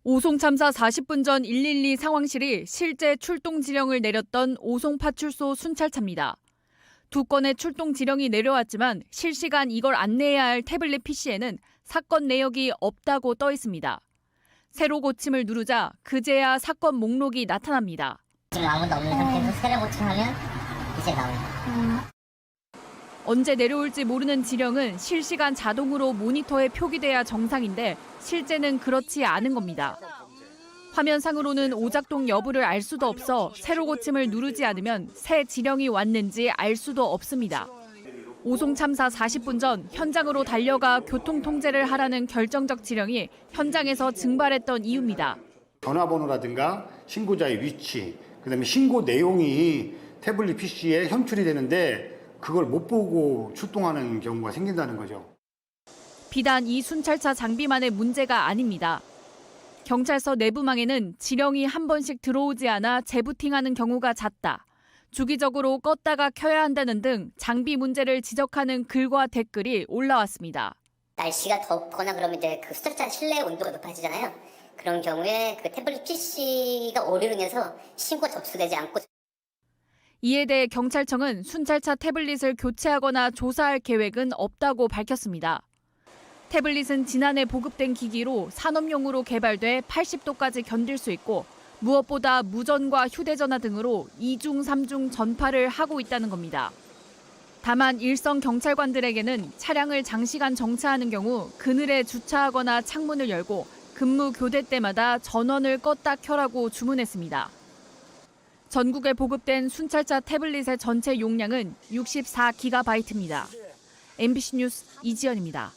오송 참사 40분 전 112 상황실이 실제 출동 지령을 내렸던 오송파출소 순찰차입니다. 두 건의 출동 지령이 내려왔지만 실시간 이걸 안내해야 할 태블릿 PC에는 사건 내역이 없다고 떠 있습니다. 새로 고침을 누르자 그제야 사건 목록이 나타납니다. 지금 아무도 없는 상태에서 새로 고침하면 이제 나옵니다. 언제 내려올지 모르는 지령은 실시간 자동으로 모니터에 표기돼야 정상인데 실제는 그렇지 않은 겁니다. 화면상으로는 오작동 여부를 알 수도 없어 새로 고침을 누르지 않으면 새 지령이 왔는지 알 수도 없습니다. 오송 참사 40분 전 현장으로 달려가 교통 통제를 하라는 결정적 지령이 현장에서 증발했던 이유입니다. 전화번호라든가 신고자의 위치, 그다음에 신고 내용이 태블릿 PC에 현출이 되는데 그걸 못 보고 출동하는 경우가 생긴다는 거죠. 비단 이 순찰차 장비만의 문제가 아닙니다. 경찰서 내부망에는 지령이 한 번씩 들어오지 않아 재부팅하는 경우가 잦다. 주기적으로 껐다가 켜야 한다는 등 장비 문제를 지적하는 글과 댓글이 올라왔습니다. 날씨가 덥거나 그러면 이제 그 수납장 실내 온도가 높아지잖아요. 그런 경우에 그 태블릿 PC가 오류로 인해서 신고 접수되지 않고. 이에 대해 경찰청은 순찰차 태블릿을 교체하거나 조사할 계획은 없다고 밝혔습니다. 태블릿은 지난해 보급된 기기로 산업용으로 개발돼 80도까지 견딜 수 있고 무엇보다 무전과 휴대전화 등으로 2중, 3중 전파를 하고 있다는 겁니다. 다만 일선 경찰관들에게는 차량을 장시간 정차하는 경우 그늘에 주차하거나 창문을 열고 근무 교대 때마다 전원을 껐다 켜라고 주문했습니다. 전국에 보급된 순찰차 태블릿의 전체 용량은 64GB입니다. MBC 뉴스 이지연입니다.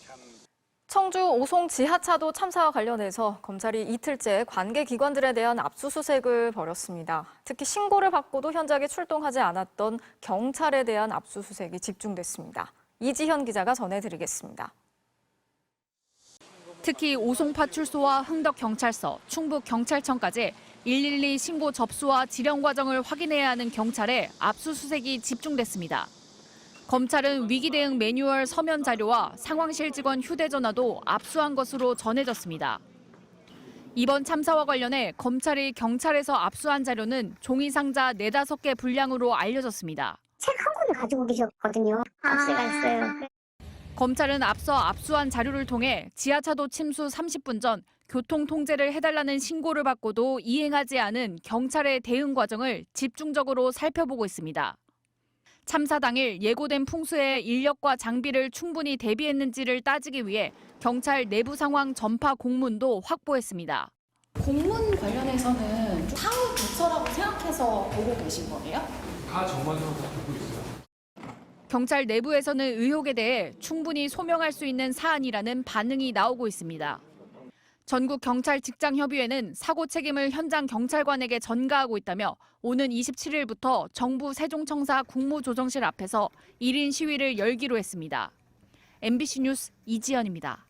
청주 오송 지하차도 참사와 관련해서 검찰이 이틀째 관계 기관들에 대한 압수수색을 벌였습니다. 특히 신고를 받고도 현장에 출동하지 않았던 경찰에 대한 압수수색이 집중됐습니다. 이지현 기자가 전해드리겠습니다. 특히 오송파출소와 흥덕경찰서, 충북경찰청까지 112 신고 접수와 지령 과정을 확인해야 하는 경찰에 압수수색이 집중됐습니다. 검찰은 위기 대응 매뉴얼 서면 자료와 상황실 직원 휴대전화도 압수한 것으로 전해졌습니다. 이번 참사와 관련해 검찰이 경찰에서 압수한 자료는 종이 상자 4-5개 분량으로 알려졌습니다. 책 한 권 가지고 계셨거든요. 압수가 있어요. 검찰은 앞서 압수한 자료를 통해 지하차도 침수 30분 전 교통 통제를 해달라는 신고를 받고도 이행하지 않은 경찰의 대응 과정을 집중적으로 살펴보고 있습니다. 참사 당일 예고된 풍수에 인력과 장비를 충분히 대비했는지를 따지기 위해 경찰 내부 상황 전파 공문도 확보했습니다. 공문 관련해서는 사후 조처라고 생각해서 보고 계신 거예요? 다 정관적으로 보고 있어요. 경찰 내부에서는 의혹에 대해 충분히 소명할 수 있는 사안이라는 반응이 나오고 있습니다. 전국경찰직장협의회는 사고 책임을 현장 경찰관에게 전가하고 있다며 오는 27일부터 정부 세종청사 국무조정실 앞에서 1인 시위를 열기로 했습니다. MBC 뉴스 이지연입니다.